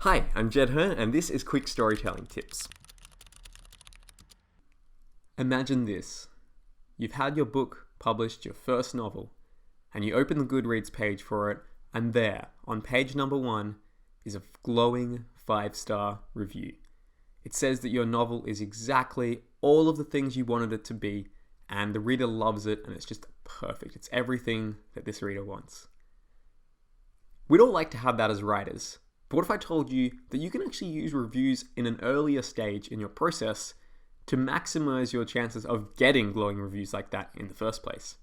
Hi, I'm Herne, and this is Quick Storytelling Tips. Imagine this. You've had your book published, your first novel, and you open the Goodreads page for it, and there, on page number 1, is a glowing 5-star review. It says that your novel is exactly all of the things you wanted it to be, and the reader loves it, and it's just perfect. It's everything that this reader wants. We'd all like to have that as writers. But what if I told you that you can actually use reviews in an earlier stage in your process to maximize your chances of getting glowing reviews like that in the first place?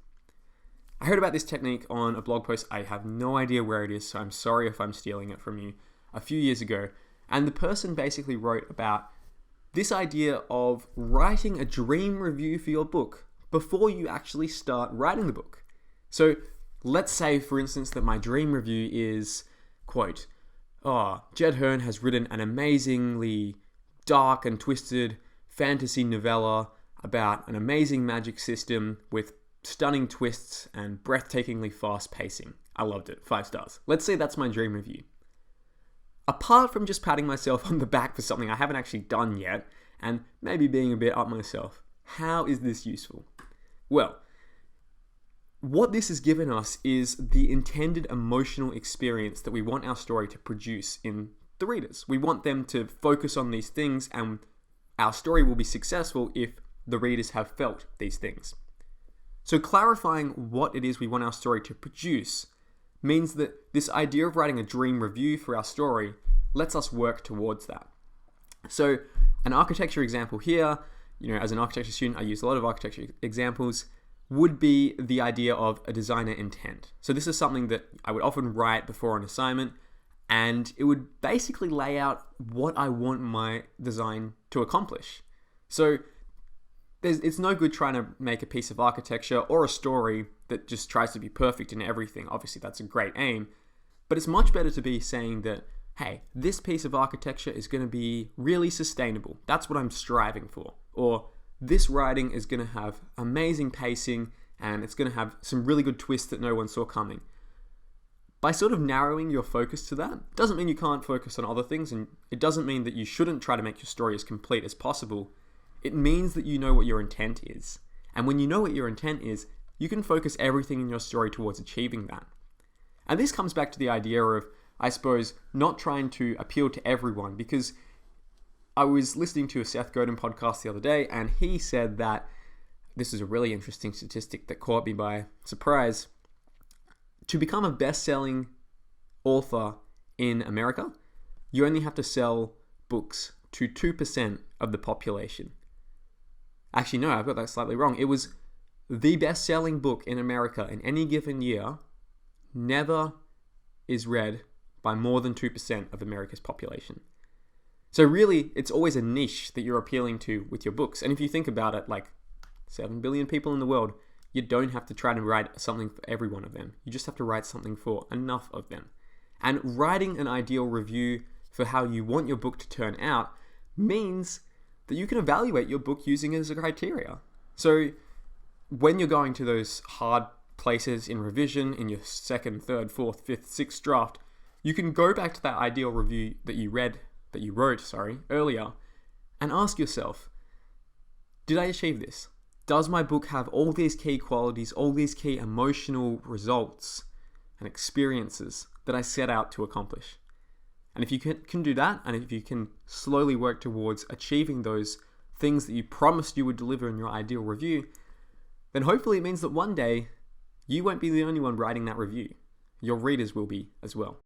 I heard about this technique on a blog post. I have no idea where it is, so I'm sorry if I'm stealing it from you, a few years ago. And the person basically wrote about this idea of writing a dream review for your book before you actually start writing the book. So let's say, for instance, that my dream review is, quote, Jed Herne has written an amazingly dark and twisted fantasy novella about an amazing magic system with stunning twists and breathtakingly fast pacing. I loved it. 5 stars. Let's say that's my dream review. Apart from just patting myself on the back for something I haven't actually done yet, and maybe being a bit up myself, how is this useful? Well, what this has given us is the intended emotional experience that we want our story to produce in the readers. We want them to focus on these things, and our story will be successful if the readers have felt these things. So clarifying what it is we want our story to produce means that this idea of writing a dream review for our story lets us work towards that. So an architecture example here, as an architecture student, I use a lot of architecture examples, would be the idea of a designer intent. So this is something that I would often write before an assignment, and it would basically lay out what I want my design to accomplish. So it's no good trying to make a piece of architecture or a story that just tries to be perfect in everything. Obviously, that's a great aim, but it's much better to be saying that, hey, this piece of architecture is going to be really sustainable. That's what I'm striving for. Or this writing is going to have amazing pacing, and it's going to have some really good twists that no one saw coming. By sort of narrowing your focus to that, doesn't mean you can't focus on other things, and it doesn't mean that you shouldn't try to make your story as complete as possible. It means that you know what your intent is. And when you know what your intent is, you can focus everything in your story towards achieving that. And this comes back to the idea of, I suppose, not trying to appeal to everyone, because I was listening to a Seth Godin podcast the other day, and he said that this is a really interesting statistic that caught me by surprise. To become a best-selling author in America, you only have to sell books to 2% of the population. Actually, no, I've got that slightly wrong. It was the best-selling book in America in any given year never is read by more than 2% of America's population. So really, it's always a niche that you're appealing to with your books. And if you think about it, like 7 billion people in the world, you don't have to try to write something for every one of them. You just have to write something for enough of them. And writing an ideal review for how you want your book to turn out means that you can evaluate your book using it as a criteria. So when you're going to those hard places in revision, in your 2nd, 3rd, 4th, 5th, 6th draft, you can go back to that ideal review that you wrote earlier, and ask yourself, did I achieve this? Does my book have all these key qualities, all these key emotional results and experiences that I set out to accomplish? And if you can do that, and if you can slowly work towards achieving those things that you promised you would deliver in your ideal review, then hopefully it means that one day you won't be the only one writing that review. Your readers will be as well.